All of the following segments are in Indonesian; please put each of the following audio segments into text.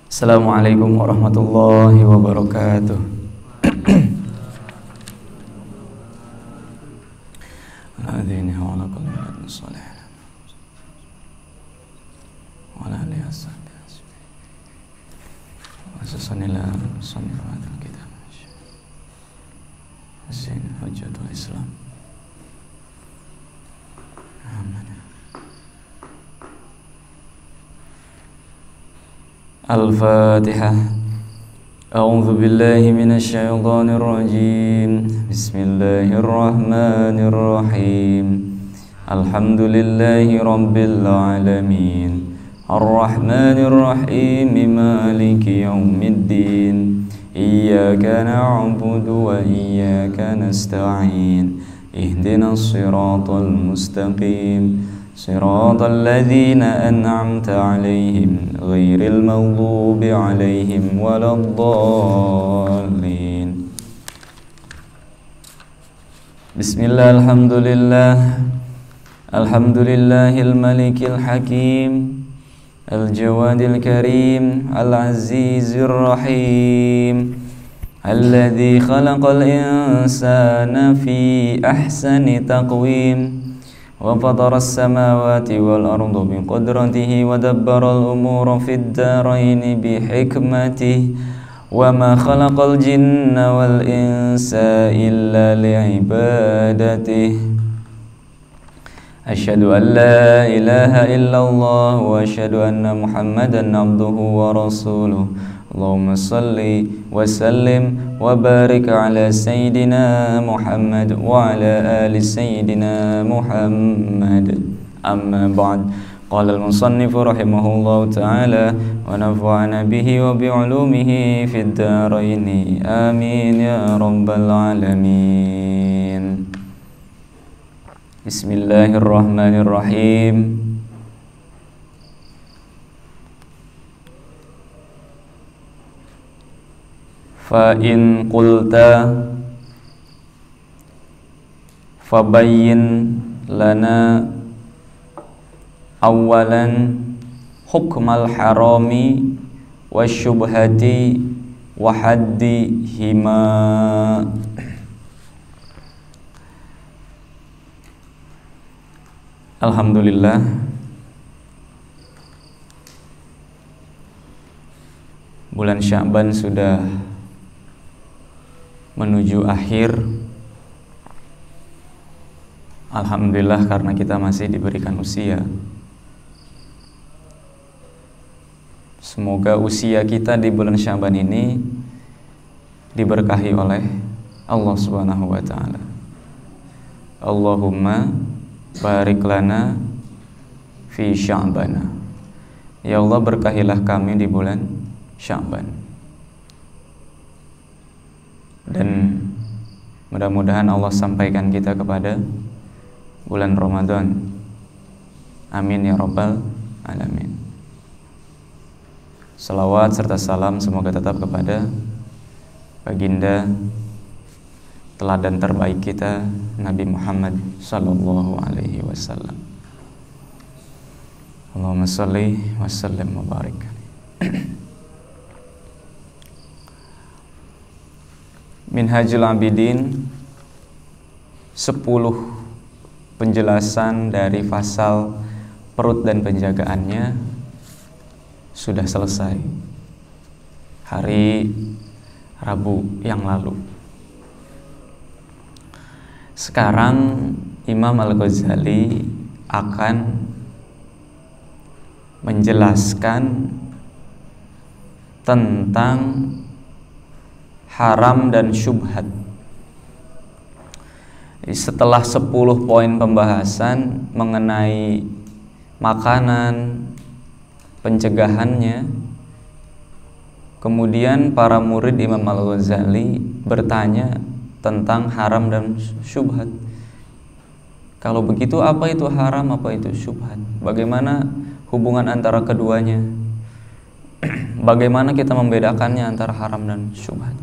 Assalamualaikum warahmatullahi wabarakatuh. Hadirin wa lakum salih. Wa la alihi wasallam. Wasallallahu kita. Asin hujjatul Islam. Amin. Al-Fatihah. A'udzu billahi minasy syaithanir rajim. Bismillahirrahmanirrahim. Alhamdulillahi rabbil alamin. Ar-Rahmanir Rahim. Maliki yaumiddin. Iyyaka na'budu wa iyyaka nasta'in. Ihdinas siratal mustaqim. Siratal ladzina an'amta 'alaihim ghairil maghdubi 'alaihim waladdallin. Bismillah, alhamdulillah. Alhamdulillahil malikil hakim, al-jawadil karim, al-azizir rahim, alladzi khalaqal insana fi ahsani taqwim. وفطر السماوات والأرض بقدرته ودبر الأمور في الدارين بحكمته وما خلق الجن والإنس إلا لعبادته أشهد أن لا إله إلا الله وأشهد أن محمدا عبده ورسوله اللهم صل وسلم وبارك على سيدنا محمد وعلى آل سيدنا محمد. أما بعد، قال المصنف رحمه الله تعالى ونفعنا به وبعلومه في الدارين آمين يا رب العالمين. بسم الله الرحمن الرحيم. Fa'in qulta fabayyin lana awalan hukmal harami wa syubhati wa haddi hima. Alhamdulillah, bulan Sya'ban sudah menuju akhir. Alhamdulillah, karena kita masih diberikan usia. Semoga usia kita di bulan Sya'ban ini diberkahi oleh Allah Subhanahu wa taala. Allahumma barik lana fi Sya'bana. Ya Allah, berkahilah kami di bulan Sya'ban. Dan mudah-mudahan Allah sampaikan kita kepada bulan Ramadan. Amin ya rabbal alamin. Salawat serta salam semoga tetap kepada baginda teladan terbaik kita, Nabi Muhammad sallallahu alaihi wasallam. Allahumma shalli wa sallim wa barik. Minhajul Abidin, 10 penjelasan dari fasal perut dan penjagaannya sudah selesai hari Rabu yang lalu. Sekarang Imam Al-Ghazali akan menjelaskan tentang haram dan syubhat. Setelah 10 poin pembahasan mengenai makanan, pencegahannya, kemudian para murid Imam Al-Ghazali bertanya tentang haram dan syubhat. Kalau begitu, apa itu haram, apa itu syubhat? Bagaimana hubungan antara keduanya? Bagaimana kita membedakannya antara haram dan syubhat?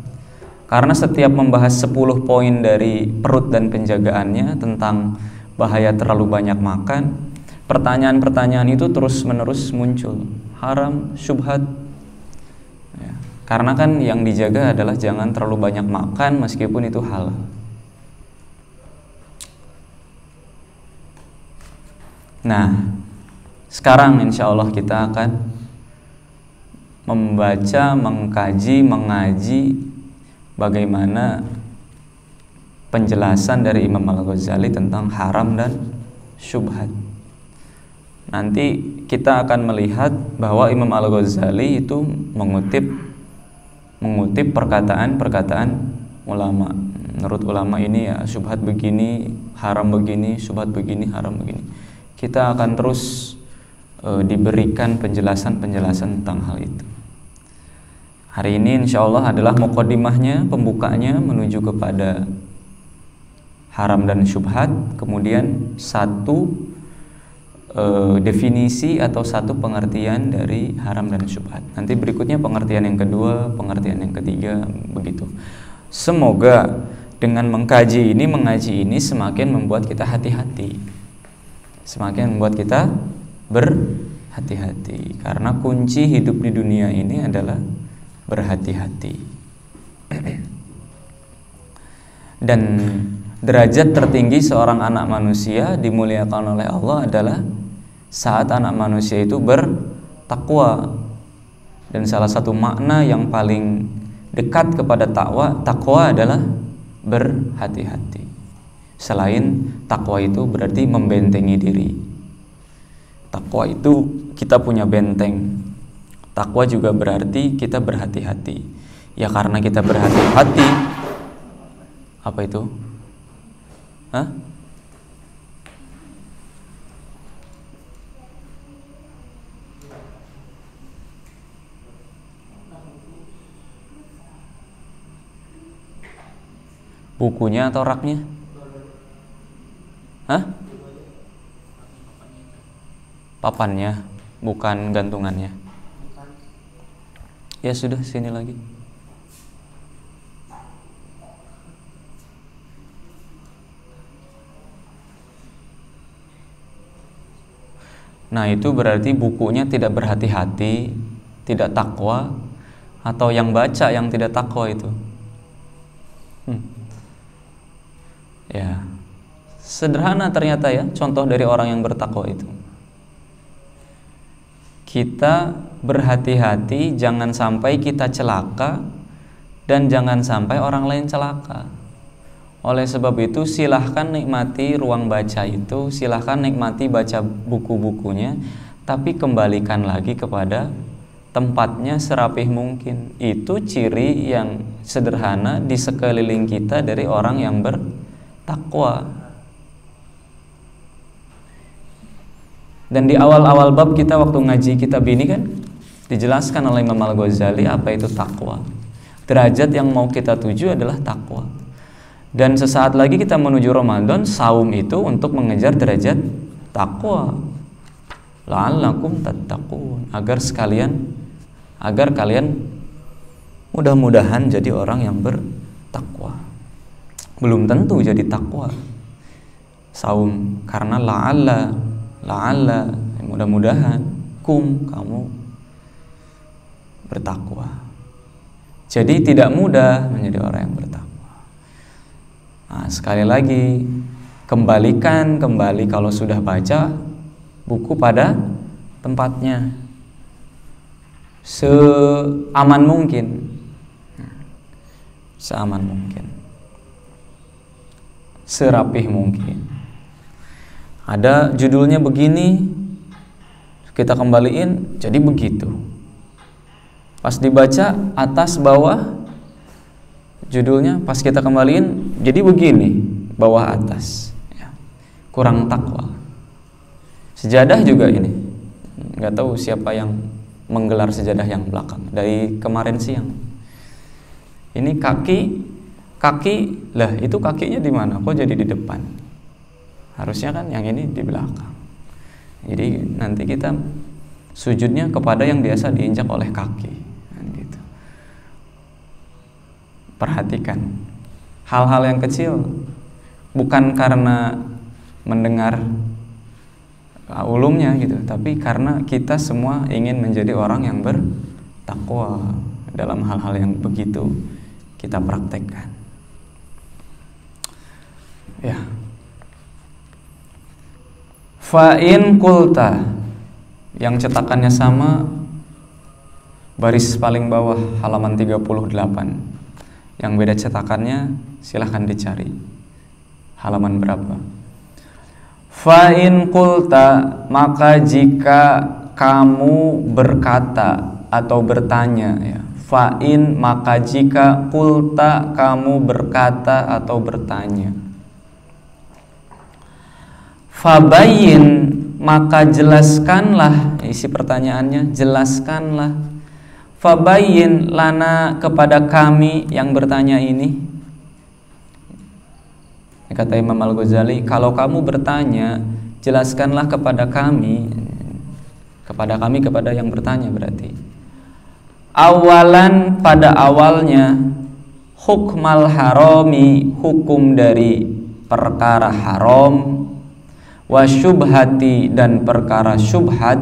Karena setiap membahas 10 poin dari perut dan penjagaannya tentang bahaya terlalu banyak makan, pertanyaan-pertanyaan itu terus-menerus muncul. Haram, syubhat. Karena kan yang dijaga adalah jangan terlalu banyak makan meskipun itu halal. Nah, sekarang insya Allah kita akan membaca, mengkaji, mengaji bagaimana penjelasan dari Imam Al-Ghazali tentang haram dan syubhat. Nanti kita akan melihat bahwa Imam Al-Ghazali itu mengutip perkataan-perkataan ulama. Menurut ulama ini ya syubhat begini, haram begini, syubhat begini, haram begini. Kita akan terus diberikan penjelasan-penjelasan tentang hal itu. Hari ini insya Allah adalah muqaddimahnya, pembukanya menuju kepada haram dan syubhat. Kemudian satu definisi atau satu pengertian dari haram dan syubhat. Nanti berikutnya pengertian yang kedua, pengertian yang ketiga, begitu. Semoga dengan mengaji ini semakin membuat kita hati-hati, semakin membuat kita berhati-hati. Karena kunci hidup di dunia ini adalah berhati-hati. Dan derajat tertinggi seorang anak manusia dimuliakan oleh Allah adalah saat anak manusia itu bertakwa. Dan salah satu makna yang paling dekat kepada takwa adalah berhati-hati. Selain takwa itu berarti membentengi diri. Takwa itu kita punya benteng. Takwa juga berarti kita berhati-hati. Ya karena kita berhati-hati, apa itu? Hah? Bukunya atau raknya? Hah? Papannya, bukan gantungannya. Ya sudah, sini lagi. Nah, itu berarti bukunya tidak berhati-hati, tidak takwa, atau yang baca yang tidak takwa itu. Ya, sederhana ternyata ya contoh dari orang yang bertakwa itu. Kita berhati-hati jangan sampai kita celaka dan jangan sampai orang lain celaka. Oleh sebab itu silahkan nikmati ruang baca itu, silahkan nikmati baca buku-bukunya, tapi kembalikan lagi kepada tempatnya serapih mungkin. Itu ciri yang sederhana di sekeliling kita dari orang yang bertakwa. Dan di awal-awal bab kita waktu ngaji kitab ini kan dijelaskan oleh Imam Al-Ghazali apa itu takwa. Derajat yang mau kita tuju adalah takwa. Dan sesaat lagi kita menuju Ramadan, saum itu untuk mengejar derajat takwa. La'allakum tattaqun, agar kalian mudah-mudahan jadi orang yang bertakwa. Belum tentu jadi takwa. Saum karena la'alla mudah-mudahan kamu bertakwa. Jadi tidak mudah menjadi orang yang bertakwa. Nah, sekali lagi kembali kalau sudah baca buku pada tempatnya seaman mungkin, serapih mungkin. Ada judulnya begini, kita kembaliin jadi begitu. Pas dibaca atas bawah judulnya, pas kita kembaliin jadi begini, bawah atas ya. Kurang takwa. Sejadah juga ini, nggak tahu siapa yang menggelar sejadah yang belakang dari kemarin siang. Ini kaki lah, itu kakinya di mana? Kok jadi di depan? Harusnya kan yang ini di belakang. Jadi nanti kita sujudnya kepada yang biasa diinjak oleh kaki kan gitu. Perhatikan hal-hal yang kecil, bukan karena mendengar ulumnya gitu, tapi karena kita semua ingin menjadi orang yang bertakwa dalam hal-hal yang begitu kita praktekkan. Ya. Fa'in kulta, yang cetakannya sama, baris paling bawah halaman 38. Yang beda cetakannya silahkan dicari halaman berapa. Fa'in kulta, maka jika kamu berkata atau bertanya, ya. Fa'in, maka jika kulta, kamu berkata atau bertanya. Fabayin, maka jelaskanlah, isi pertanyaannya, jelaskanlah. Fabayin lana, kepada kami yang bertanya ini. Kata Imam Al-Ghazali, kalau kamu bertanya, jelaskanlah kepada kami. Kepada yang bertanya berarti. Awalan, pada awalnya, hukmal harami, hukum dari perkara haram, wa syubhati, dan perkara syubhat,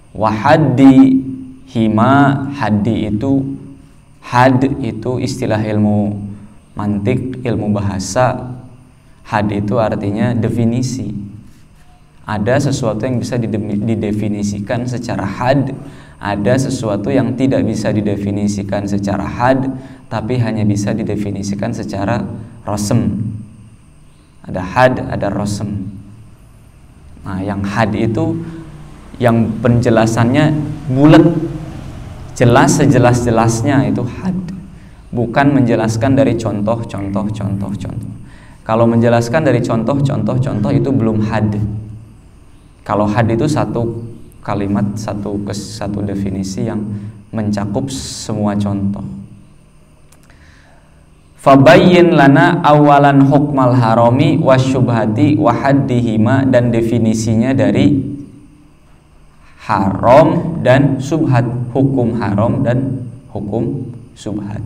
wa haddi hima, haddi itu, had itu istilah ilmu mantik, ilmu bahasa. Had itu artinya definisi. Ada sesuatu yang bisa didefinisikan secara had, ada sesuatu yang tidak bisa didefinisikan secara had, tapi hanya bisa didefinisikan secara rosem. Ada had, ada rosem. Nah, yang had itu yang penjelasannya bulat, jelas sejelas-jelasnya, itu had. Bukan menjelaskan dari contoh. Kalau menjelaskan dari contoh itu belum had. Kalau had itu satu kalimat, satu definisi yang mencakup semua contoh. Fabayyin lana awalan hukmal harami wasyubhati wa haddihima, dan definisinya dari haram dan subhat, hukum haram dan hukum subhat.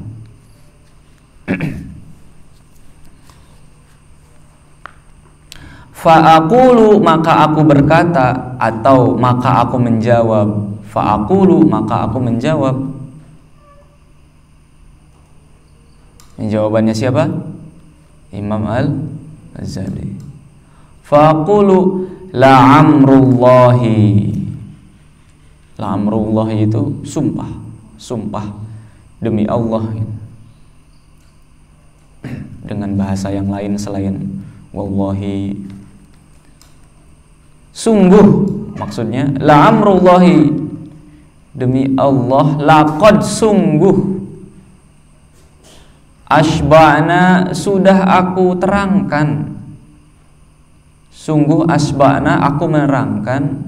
Fa'aqulu, maka aku berkata, atau maka aku menjawab. Fa'aqulu, maka aku menjawab. Jawabannya siapa? Imam Al-Ghazali. Fa'aqulu la'amrullahi. La'amrullahi itu sumpah demi Allah. Dengan bahasa yang lain selain wallahi, sungguh, maksudnya la'amrullahi, demi Allah, laqad, sungguh, asba'na, sudah aku terangkan, sungguh asba'na, aku menerangkan,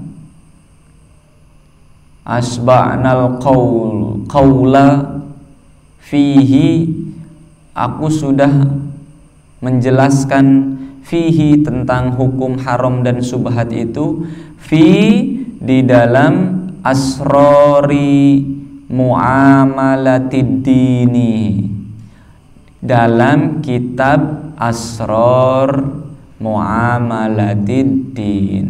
asba'nal qawla fihi, aku sudah menjelaskan fihi, tentang hukum haram dan subhat itu, di dalam asrori muamalatid dini, dalam kitab asror muamalatid din,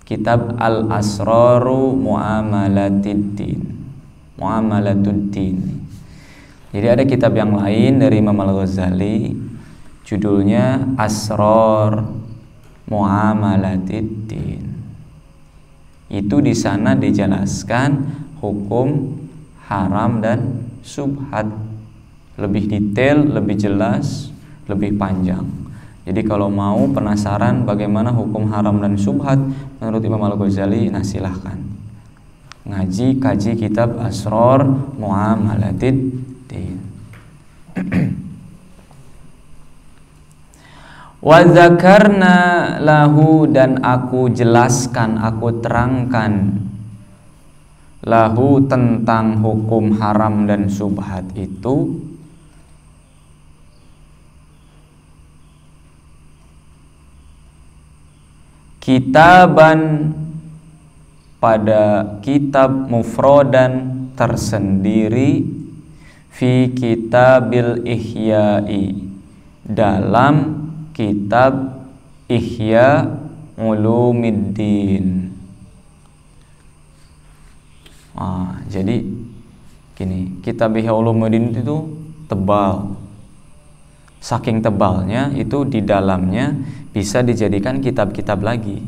kitab al-asroru muamalatid din, muamalatud din. Jadi ada kitab yang lain dari Imam Al-Ghazali, judulnya Asror Muamalatid Din. Itu di sana dijelaskan hukum haram dan subhat, lebih detail, lebih jelas, lebih panjang. Jadi kalau mau penasaran bagaimana hukum haram dan subhat menurut Imam Al-Ghazali, nah silahkan kaji kitab Asror Muamalatid Din. Wa dzakarna lahu, dan aku jelaskan, aku terangkan, lahu, tentang hukum haram dan subhat itu, kitaban, pada kitab, mufrodan, tersendiri, fi kitabil ihya'i, dalam kitab Ihya Ulumiddin. Jadi gini, kitab Ihya Ulumuddin itu tebal. Saking tebalnya itu di dalamnya bisa dijadikan kitab-kitab lagi.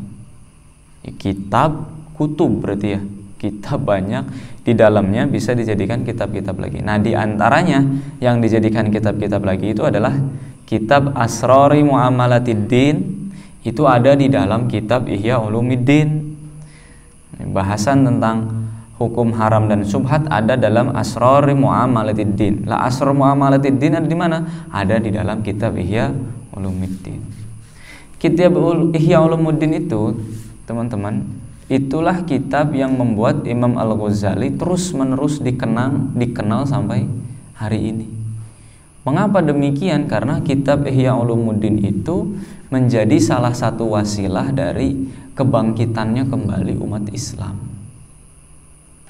Kitab kutub berarti ya. Kitab banyak, di dalamnya bisa dijadikan kitab-kitab lagi. Nah, di antaranya yang dijadikan kitab-kitab lagi itu adalah kitab Asrari Mu'amalatiddin. Itu ada di dalam kitab Ihya Ulumuddin. Bahasan tentang hukum haram dan syubhat ada dalam Asrari Mu'amalatiddin. Lah, Asrar Mu'amalatiddin ada di mana? Ada di dalam kitab Ihya Ulumuddin. Kitab Ihya Ulumuddin itu, teman-teman, itulah kitab yang membuat Imam Al-Ghazali terus-menerus dikenal sampai hari ini. Mengapa demikian? Karena kitab Ihya Ulumuddin itu menjadi salah satu wasilah dari kebangkitannya kembali umat Islam.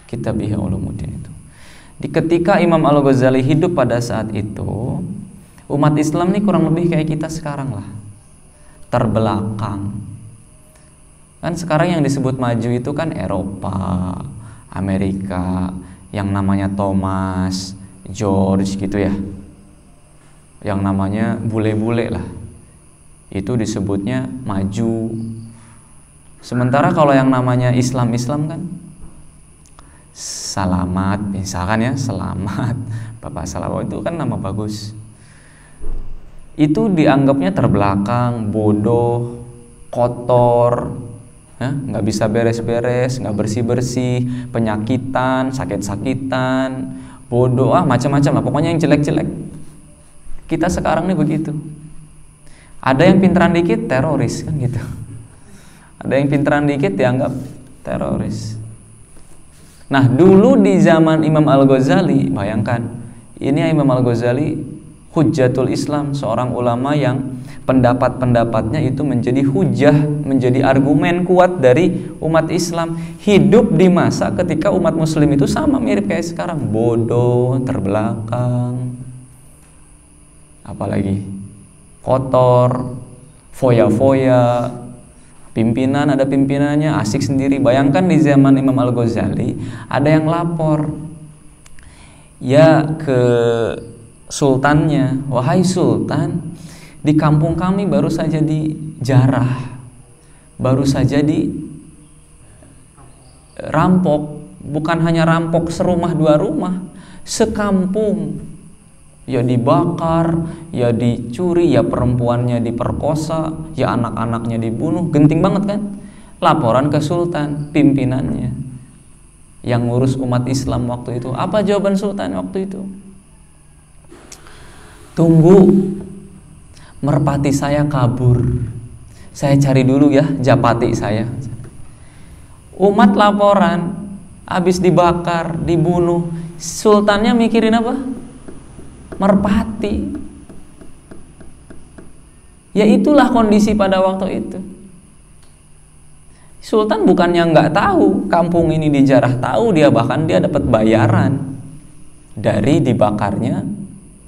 Kitab Ihya Ulumuddin itu. Ketika Imam Al-Ghazali hidup pada saat itu, umat Islam ini kurang lebih kayak kita sekarang lah. Terbelakang. Kan sekarang yang disebut maju itu kan Eropa, Amerika, yang namanya Thomas, George gitu ya. Yang namanya bule-bule lah. Itu disebutnya maju. Sementara kalau yang namanya Islam-Islam kan Salamat, misalkan ya, Selamat, Bapak Salamat, itu kan nama bagus. Itu dianggapnya terbelakang, bodoh, kotor, nggak bisa beres-beres, nggak bersih-bersih, penyakitan, sakit-sakitan, bodoh, macam-macam lah, pokoknya yang jelek-jelek. Kita sekarang nih begitu. Ada yang pinteran dikit teroris kan gitu. Ada yang pinteran dikit dianggap teroris. Nah, dulu di zaman Imam Al-Ghazali, bayangkan, ini Imam Al-Ghazali Hujjatul Islam, seorang ulama yang pendapat-pendapatnya itu menjadi hujah, menjadi argumen kuat dari umat Islam. Hidup di masa ketika umat muslim itu sama mirip kayak sekarang, bodoh, terbelakang, apalagi kotor, foya-foya. Pimpinan ada pimpinannya, asik sendiri. Bayangkan di zaman Imam Al-Ghazali ada yang lapor ya ke sultannya, wahai sultan, di kampung kami baru saja dijarah, baru saja dirampok. Bukan hanya rampok serumah dua rumah, sekampung. Ya dibakar, ya dicuri, ya perempuannya diperkosa, ya anak-anaknya dibunuh. Genting banget kan? Laporan ke sultan, pimpinannya yang ngurus umat Islam waktu itu. Apa jawaban sultan waktu itu? Tunggu, merpati saya kabur, saya cari dulu ya japati saya. Umat laporan, habis dibakar, dibunuh. Sultannya mikirin apa? Merpati. Ya itulah kondisi pada waktu itu. Sultan bukannya nggak tahu kampung ini dijarah, tahu dia, bahkan dia dapat bayaran dari dibakarnya,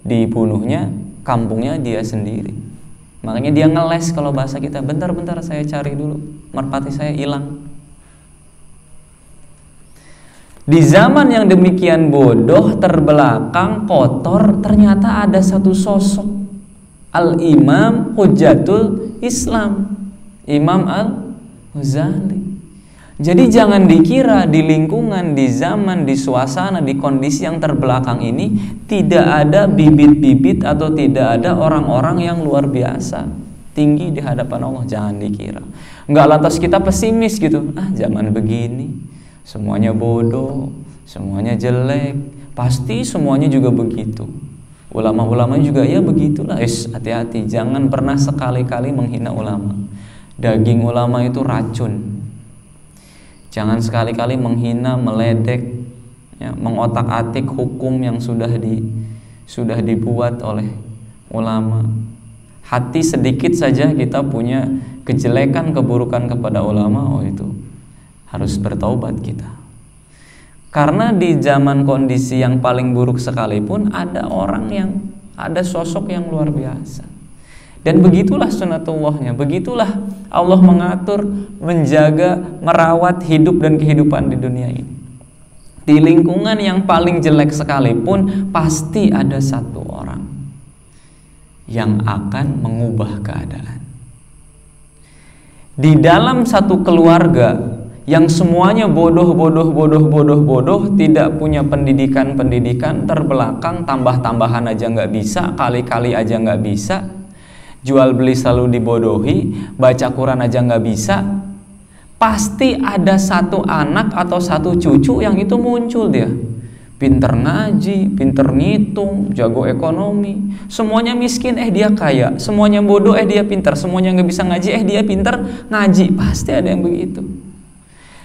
dibunuhnya kampungnya dia sendiri. Makanya dia ngeles kalau bahasa kita, bentar-bentar saya cari dulu, merpati saya hilang. Di zaman yang demikian bodoh, terbelakang, kotor, ternyata ada satu sosok, Al-Imam Hujjatul Islam, Imam Al-Ghazali. Jadi jangan dikira di lingkungan, di zaman, di suasana, di kondisi yang terbelakang ini tidak ada bibit-bibit atau tidak ada orang-orang yang luar biasa, tinggi di hadapan Allah. Jangan dikira. Nggak lantas kita pesimis gitu, zaman begini semuanya bodoh, semuanya jelek, pasti semuanya juga begitu. Ulama-ulama juga ya begitulah. Hati-hati, jangan pernah sekali-kali menghina ulama. Daging ulama itu racun. Jangan sekali-kali menghina, meledek, ya, mengotak-atik hukum yang sudah dibuat oleh ulama. Hati sedikit saja kita punya kejelekan, keburukan kepada ulama, itu harus bertaubat kita. Karena di zaman kondisi yang paling buruk sekalipun ada sosok yang luar biasa. Dan begitulah sunatullahnya, begitulah Allah mengatur, menjaga, merawat hidup dan kehidupan di dunia ini. Di lingkungan yang paling jelek sekalipun pasti ada satu orang yang akan mengubah keadaan. Di dalam satu keluarga yang semuanya bodoh, tidak punya pendidikan, terbelakang, tambah-tambahan aja nggak bisa, kali-kali aja nggak bisa, jual beli selalu dibodohi, baca Quran aja nggak bisa, pasti ada satu anak atau satu cucu yang itu muncul dia. Pinter ngaji, pinter ngitung, jago ekonomi. Semuanya miskin, dia kaya. Semuanya bodoh, dia pinter. Semuanya nggak bisa ngaji, dia pinter ngaji. Pasti ada yang begitu.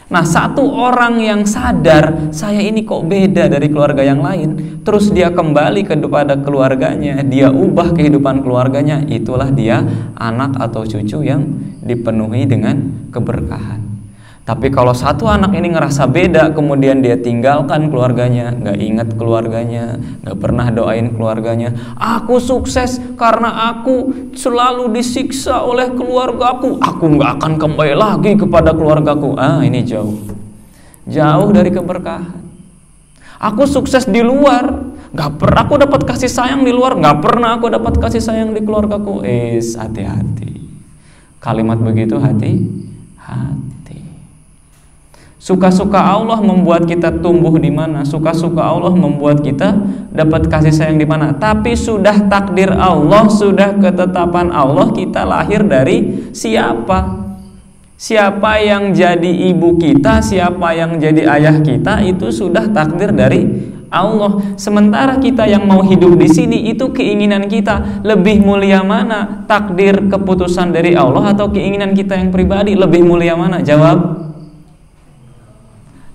Nah, satu orang yang sadar, saya ini kok beda dari keluarga yang lain, terus dia kembali kepada keluarganya, dia ubah kehidupan keluarganya, itulah dia anak atau cucu yang dipenuhi dengan keberkahan. Tapi kalau satu anak ini ngerasa beda, kemudian dia tinggalkan keluarganya, nggak ingat keluarganya, nggak pernah doain keluarganya, aku sukses karena aku selalu disiksa oleh keluargaku, aku nggak akan kembali lagi kepada keluargaku. Ini jauh dari keberkahan. Aku sukses di luar, nggak pernah aku dapat kasih sayang di luar, nggak pernah aku dapat kasih sayang di keluargaku. Hati-hati. Kalimat begitu hati-hati. Suka-suka Allah membuat kita tumbuh di mana? Suka-suka Allah membuat kita dapat kasih sayang di mana? Tapi sudah takdir Allah, sudah ketetapan Allah, kita lahir dari siapa? Siapa yang jadi ibu kita, siapa yang jadi ayah kita, itu sudah takdir dari Allah. Sementara kita yang mau hidup di sini, itu keinginan kita. Lebih mulia mana? Takdir keputusan dari Allah atau keinginan kita yang pribadi? Lebih mulia mana? Jawab.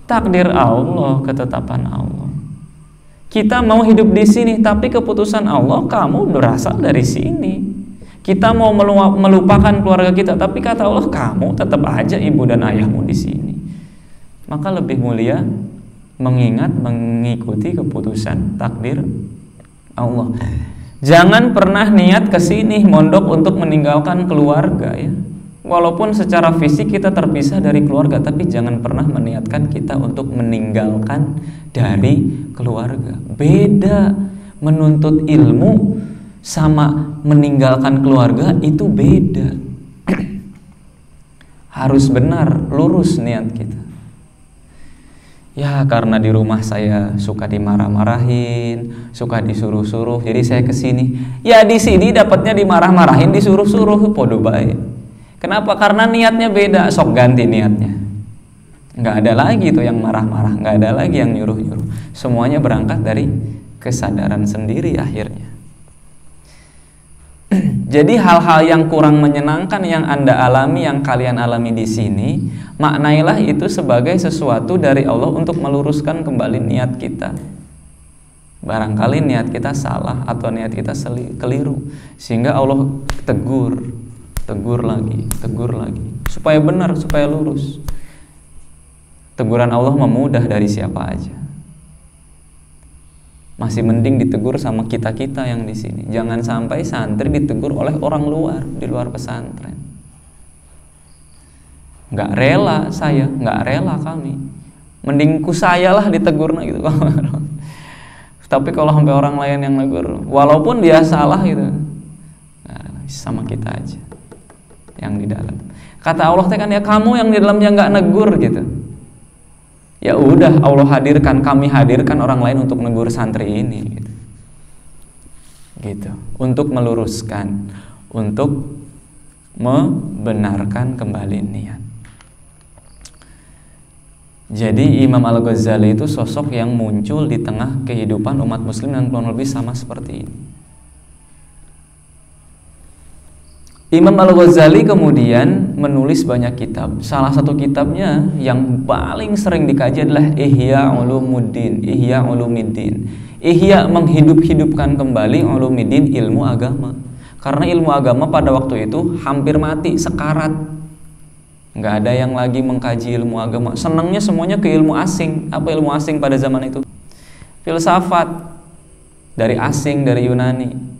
Takdir Allah, ketetapan Allah. Kita mau hidup di sini, tapi keputusan Allah, kamu berasal dari sini. Kita mau melupakan keluarga kita, tapi kata Allah, kamu tetap aja ibu dan ayahmu di sini. Maka lebih mulia mengikuti keputusan takdir Allah. Jangan pernah niat ke sini mondok untuk meninggalkan keluarga, ya. Walaupun secara fisik kita terpisah dari keluarga, tapi jangan pernah meniatkan kita untuk meninggalkan dari keluarga. Beda, menuntut ilmu sama meninggalkan keluarga itu beda. Harus benar, lurus niat kita. Ya, karena di rumah saya suka dimarah-marahin, suka disuruh-suruh, jadi saya kesini. Ya, di sini dapatnya dimarah-marahin, disuruh-suruh, podo baik. Kenapa? Karena niatnya beda, sok ganti niatnya. Nggak ada lagi tuh yang marah-marah, nggak ada lagi yang nyuruh-nyuruh. Semuanya berangkat dari kesadaran sendiri akhirnya. Jadi hal-hal yang kurang menyenangkan yang Anda alami, yang kalian alami di sini, maknailah itu sebagai sesuatu dari Allah untuk meluruskan kembali niat kita. Barangkali niat kita salah atau niat kita keliru, sehingga Allah tegur lagi, supaya benar, supaya lurus. Teguran Allah memudah dari siapa aja. Masih mending ditegur sama kita-kita yang di sini. Jangan sampai santri ditegur oleh orang luar, di luar pesantren. Nggak rela saya, nggak rela kami. Mending ku saya lah ditegur gitu. Tapi kalau sampai orang lain yang negur, walaupun dia salah gitu, sama kita aja yang di dalam. Kata Allah kan, ya kamu yang di dalamnya nggak negur gitu. Ya udah, Allah hadirkan, kami hadirkan orang lain untuk negur santri ini gitu. Untuk meluruskan, untuk membenarkan kembali niat. Jadi Imam Al-Ghazali itu sosok yang muncul di tengah kehidupan umat muslim yang kurang lebih sama seperti ini. Imam Al-Ghazali kemudian menulis banyak kitab. Salah satu kitabnya yang paling sering dikaji adalah Ihya Ulumuddin. Ihya menghidup-hidupkan kembali Ulumuddin, ilmu agama. Karena ilmu agama pada waktu itu hampir mati, sekarat. Nggak ada yang lagi mengkaji ilmu agama. Senangnya semuanya ke ilmu asing. Apa ilmu asing pada zaman itu? Filsafat dari asing, dari Yunani.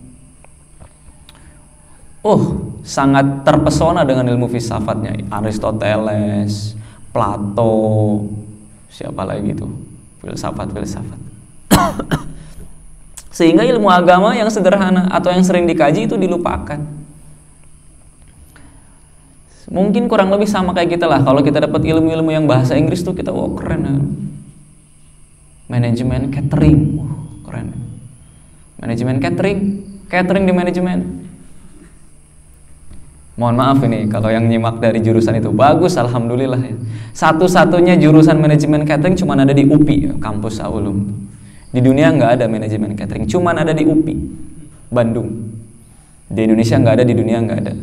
Sangat terpesona dengan ilmu filsafatnya. Aristoteles, Plato, siapa lagi itu? filsafat. Sehingga ilmu agama yang sederhana atau yang sering dikaji itu dilupakan. Mungkin kurang lebih sama kayak kita lah. Kalau kita dapat ilmu-ilmu yang bahasa Inggris tuh kita keren ya. Manajemen catering, keren. Manajemen catering di manajemen. Mohon maaf ini kalau yang nyimak dari jurusan itu bagus, alhamdulillah ya. Satu-satunya jurusan manajemen catering cuma ada di UPI, kampus Aulum. Di dunia nggak ada manajemen catering, cuma ada di UPI, Bandung. Di Indonesia nggak ada, di dunia nggak ada.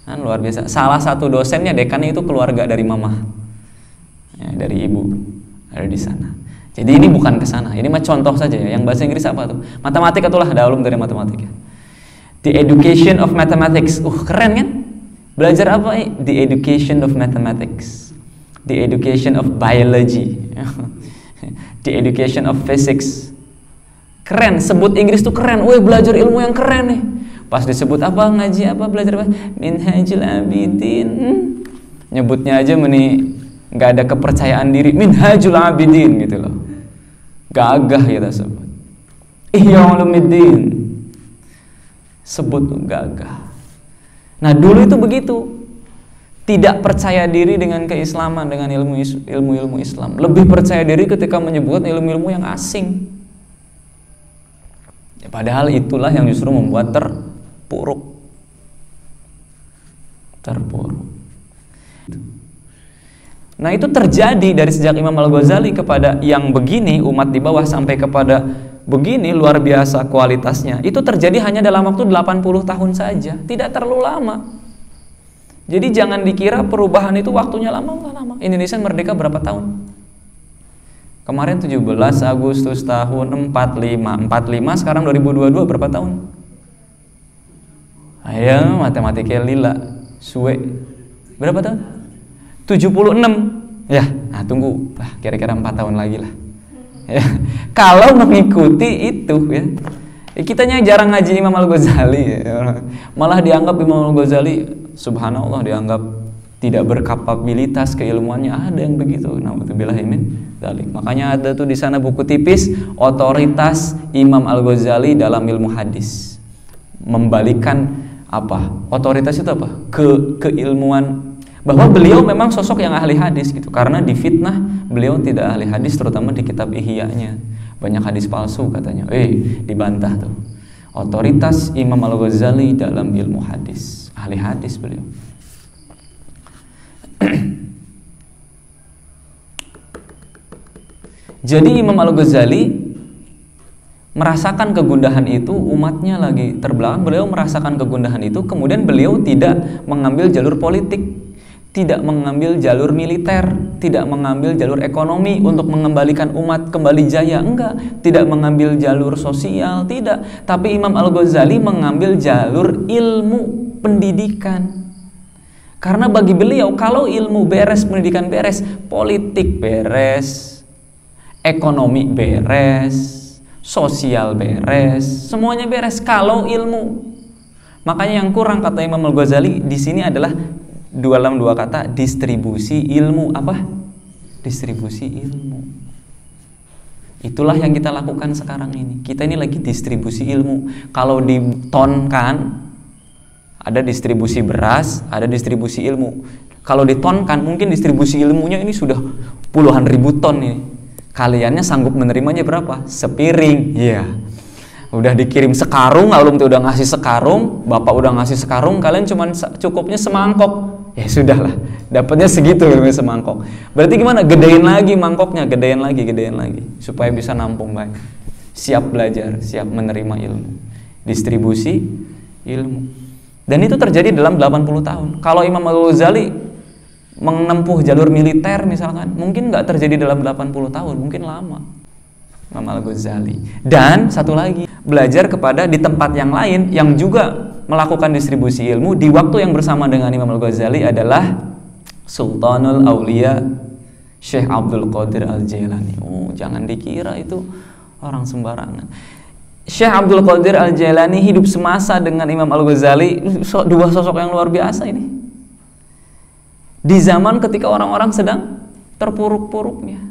Kan luar biasa. Salah satu dosennya, dekannya itu keluarga dari mama, ya, dari ibu, ada di sana. Jadi ini bukan ke sana. Ini mah contoh saja ya. Yang bahasa Inggris apa tuh? Matematika itulah, ada Aulum dari matematika. The education of mathematics. Keren kan? Belajar apa? The education of mathematics. The education of biology. The education of physics. Keren, sebut Inggris tuh keren. Belajar ilmu yang keren nih. Pas disebut apa, ngaji apa, belajar apa? Minhajul Abidin. Nyebutnya aja nggak ada kepercayaan diri. Minhajul Abidin gitu loh. Gagah kita sebut. Ihya Ulumuddin. Sebut tuh gagah. Nah dulu itu begitu. Tidak percaya diri dengan keislaman, dengan ilmu-ilmu Islam. Lebih percaya diri ketika menyebut ilmu-ilmu yang asing. Ya, padahal itulah yang justru membuat terpuruk. Nah itu terjadi dari sejak Imam Al-Ghazali kepada yang begini, umat di bawah, sampai kepada begini luar biasa kualitasnya. Itu terjadi hanya dalam waktu 80 tahun saja. Tidak terlalu lama. Jadi jangan dikira perubahan itu waktunya lama. Indonesia merdeka berapa tahun? Kemarin 17 Agustus tahun 45. Sekarang 2022 berapa tahun? Ayo matematika lila. Suwe. Berapa tahun? 76. Ya, nah tunggu. Kira-kira 4 tahun lagi lah. Ya. Kalau mengikuti itu ya. Kitanya jarang ngaji Imam Al-Ghazali ya. Malah dianggap Imam Al-Ghazali, subhanallah, dianggap tidak berkapabilitas keilmuannya. Ada yang begitu. Na'udzubillahi min dzalik. Makanya ada tuh di sana buku tipis otoritas Imam Al-Ghazali dalam ilmu hadis. Membalikan apa? Otoritas itu apa? Keilmuan, bahwa beliau memang sosok yang ahli hadis gitu. Karena difitnah beliau tidak ahli hadis, terutama di kitab Ihya-nya. Banyak hadis palsu katanya. Dibantah tuh. Otoritas Imam Al-Ghazali dalam ilmu hadis. Ahli hadis beliau. Jadi Imam Al-Ghazali merasakan kegundahan itu, umatnya lagi terbelakang, beliau merasakan kegundahan itu, kemudian beliau tidak mengambil jalur politik, tidak mengambil jalur militer, tidak mengambil jalur ekonomi untuk mengembalikan umat kembali jaya, enggak, tidak mengambil jalur sosial, tidak, tapi Imam Al-Ghazali mengambil jalur ilmu pendidikan. Karena bagi beliau kalau ilmu beres, pendidikan beres, politik beres, ekonomi beres, sosial beres, semuanya beres kalau ilmu. Makanya yang kurang kata Imam Al-Ghazali di sini adalah dalam dua kata, distribusi ilmu. Apa? Distribusi ilmu. Itulah yang kita lakukan sekarang ini. Kita ini lagi distribusi ilmu. Kalau ditonkan, ada distribusi beras, ada distribusi ilmu. Kalau ditonkan, mungkin distribusi ilmunya ini sudah puluhan ribu ton nih. Kaliannya sanggup menerimanya berapa? Sepiring. Iya. Udah dikirim sekarung, alum tuh udah ngasih sekarung, bapak udah ngasih sekarung, kalian cuman cukupnya semangkok. Ya sudahlah, dapatnya segitu semangkok. Berarti gimana? Gedein lagi mangkoknya, gedein lagi supaya bisa nampung banyak. Siap belajar, siap menerima ilmu. Distribusi ilmu. Dan itu terjadi dalam 80 tahun. Kalau Imam Al-Ghazali menempuh jalur militer misalkan, mungkin nggak terjadi dalam 80 tahun, mungkin lama. Imam Al-Ghazali. Dan satu lagi, belajar kepada di tempat yang lain yang juga melakukan distribusi ilmu di waktu yang bersama dengan Imam Al-Ghazali adalah Sultanul Aulia Syekh Abdul Qadir Al-Jailani. Jangan dikira itu orang sembarangan. Syekh Abdul Qadir Al-Jailani hidup semasa dengan Imam Al-Ghazali, dua sosok yang luar biasa ini. Di zaman ketika orang-orang sedang terpuruk-puruknya.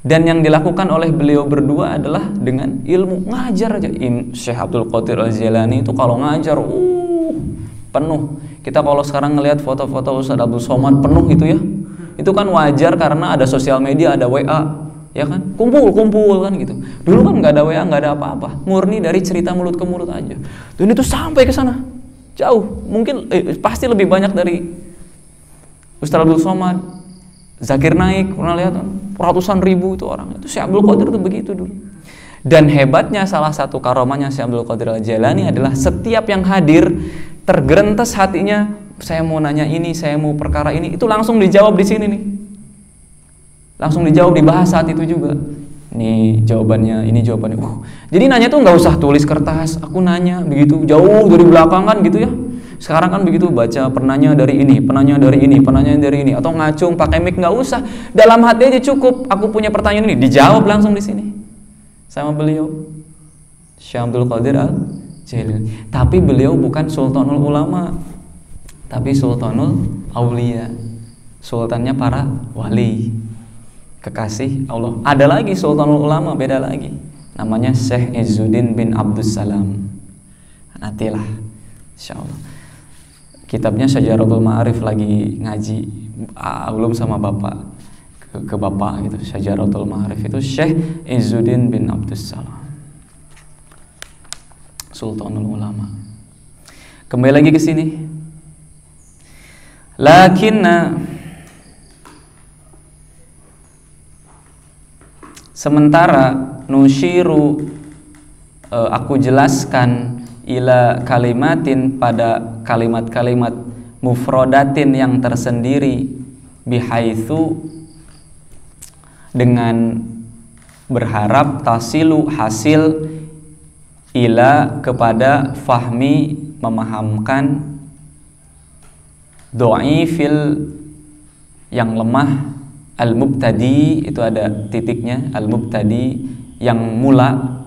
Dan yang dilakukan oleh beliau berdua adalah dengan ilmu, ngajar aja. Syekh Abdul Qadir Al-Jailani itu kalau ngajar penuh. Kita kalau sekarang ngelihat foto-foto Ustadz Abdul Somad penuh itu ya, itu kan wajar karena ada sosial media, ada WA, ya kan, kumpul kan gitu. Dulu kan nggak ada WA, nggak ada apa-apa, murni dari cerita mulut ke mulut aja. Dan itu sampai ke sana jauh, mungkin pasti lebih banyak dari Ustadz Abdul Somad, Zakir Naik, pernah lihat kan? Ratusan ribu itu orang. Itu Syekh Abdul Qadir itu begitu dulu. Dan hebatnya salah satu karomahnya Syekh Abdul Qadir Al-Jailani adalah setiap yang hadir tergerintas hatinya, saya mau nanya ini, saya mau perkara ini, itu langsung dijawab di sini nih. Langsung dijawab, dibahas saat itu juga. Ini jawabannya, ini jawabannya. Jadi nanya tuh nggak usah tulis kertas, aku nanya begitu jauh dari belakang kan gitu ya. Sekarang kan begitu, baca penanya dari ini, penanya dari ini, penanya dari ini, atau ngacung pakai mic, nggak usah. Dalam hati aja cukup. Aku punya pertanyaan ini, dijawab langsung di sini sama beliau, Syekh Abdul Qadir Al-Jailani. Tapi beliau bukan Sultanul Ulama, tapi Sultanul Aulia, sultannya para wali, kekasih Allah. Ada lagi Sultanul Ulama, beda lagi, namanya Syekh Izzuddin bin Abdussalam. Nantilah insyaallah. Kitabnya Syajaratul Ma'arif lagi ngaji belum sama bapak ke bapak gitu. Syajaratul Ma'arif itu Syekh Izzuddin bin Abdussalam, Sultanul Ulama. Kembali lagi ke sini. Lakinna, sementara nusyiru, aku jelaskan, ila kalimatin, pada kalimat-kalimat mufrodatin yang tersendiri, bihaitsu, dengan berharap, tasilu, hasil, ila, kepada, fahmi, memahamkan, dhaifil, yang lemah, al-mubtadi, itu ada titiknya, al-mubtadi, yang mula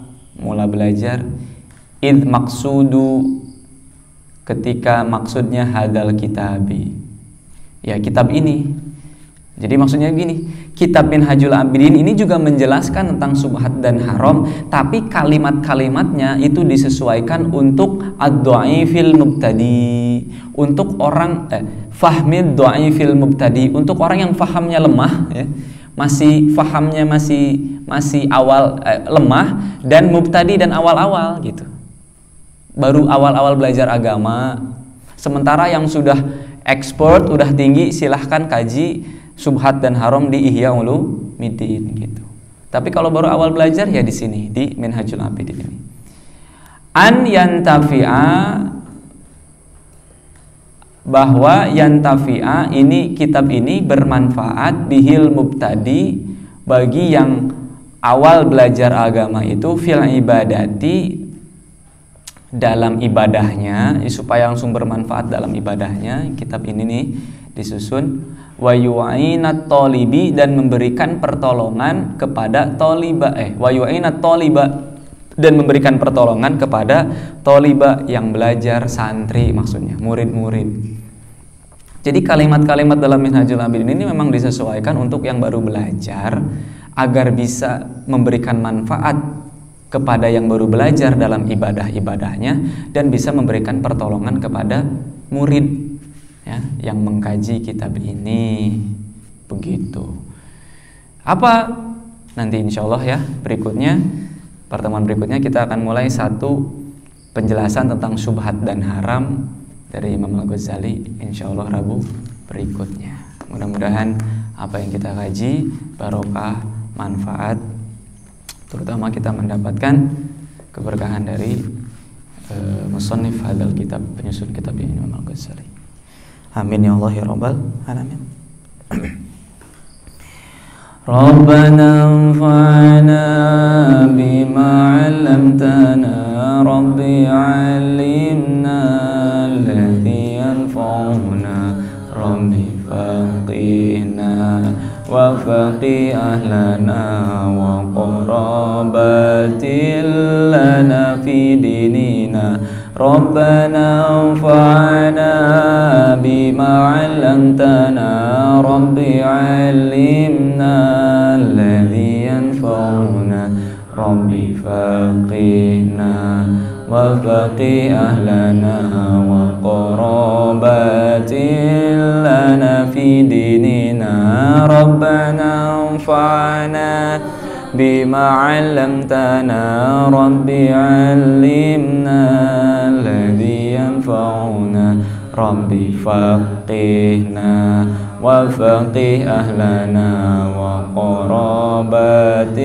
belajar, id maksudu, ketika maksudnya hadal kitabi, ya kitab ini. Jadi maksudnya begini, kitab Minhajul Abidin ini juga menjelaskan tentang subhat dan haram, tapi kalimat-kalimatnya itu disesuaikan untuk ad-dhaifil mubtadi, untuk orang fahmid dhaifil mubtadi, untuk orang yang fahamnya lemah ya, masih fahamnya masih awal lemah, dan mubtadi dan awal-awal gitu, baru awal-awal belajar agama. Sementara yang sudah expert, udah tinggi, silahkan kaji subhat dan haram di Ihya Ulumuddin gitu. Tapi kalau baru awal belajar ya di sini, di Minhajul Abidin ini. An yantafi'a, bahwa yantafi'a ini, kitab ini bermanfaat, bihil mubtadi, bagi yang awal belajar agama itu, fil ibadati, dalam ibadahnya, supaya langsung bermanfaat dalam ibadahnya. Kitab ini nih disusun, wa yu'inat talibi, dan memberikan pertolongan kepada taliba, wa yu'inat taliba, dan memberikan pertolongan kepada taliba, yang belajar, santri maksudnya, murid-murid. Jadi kalimat-kalimat dalam Minhajul Abidin ini memang disesuaikan untuk yang baru belajar, agar bisa memberikan manfaat kepada yang baru belajar dalam ibadah-ibadahnya, dan bisa memberikan pertolongan kepada murid ya, yang mengkaji kitab ini. Begitu. Apa? Nanti insya Allah ya, berikutnya, pertemuan berikutnya kita akan mulai satu penjelasan tentang syubhat dan haram dari Imam Al-Ghazali, insya Allah Rabu berikutnya. Mudah-mudahan apa yang kita kaji barokah, manfaat, terutama kita mendapatkan keberkahan dari musannif hadal kitab, penyusun kitab ini, Imam Al-Ghazali. Amin ya Allah ya Rabbal alamin. Rabbana anfa'na bima 'allamtana, Rabbi 'allimna alladhi yanfa'una, Rabbi faqihna wa faqih ahlana wa qarabatil lana fi dinina. Rabbana anfa'na bima 'allamtana, Rabbi 'allimna alladhi Rabbi faqihna wa faqih ahlana wa qarabatin lana fi dinina Rabbana anfa'na bima 'allamtana Rabbi 'allimna alladhi yanfa'una Rabbi faqihna wa faqih ahlana wa qarabatin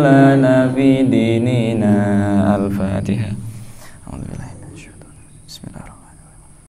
lana fi dinina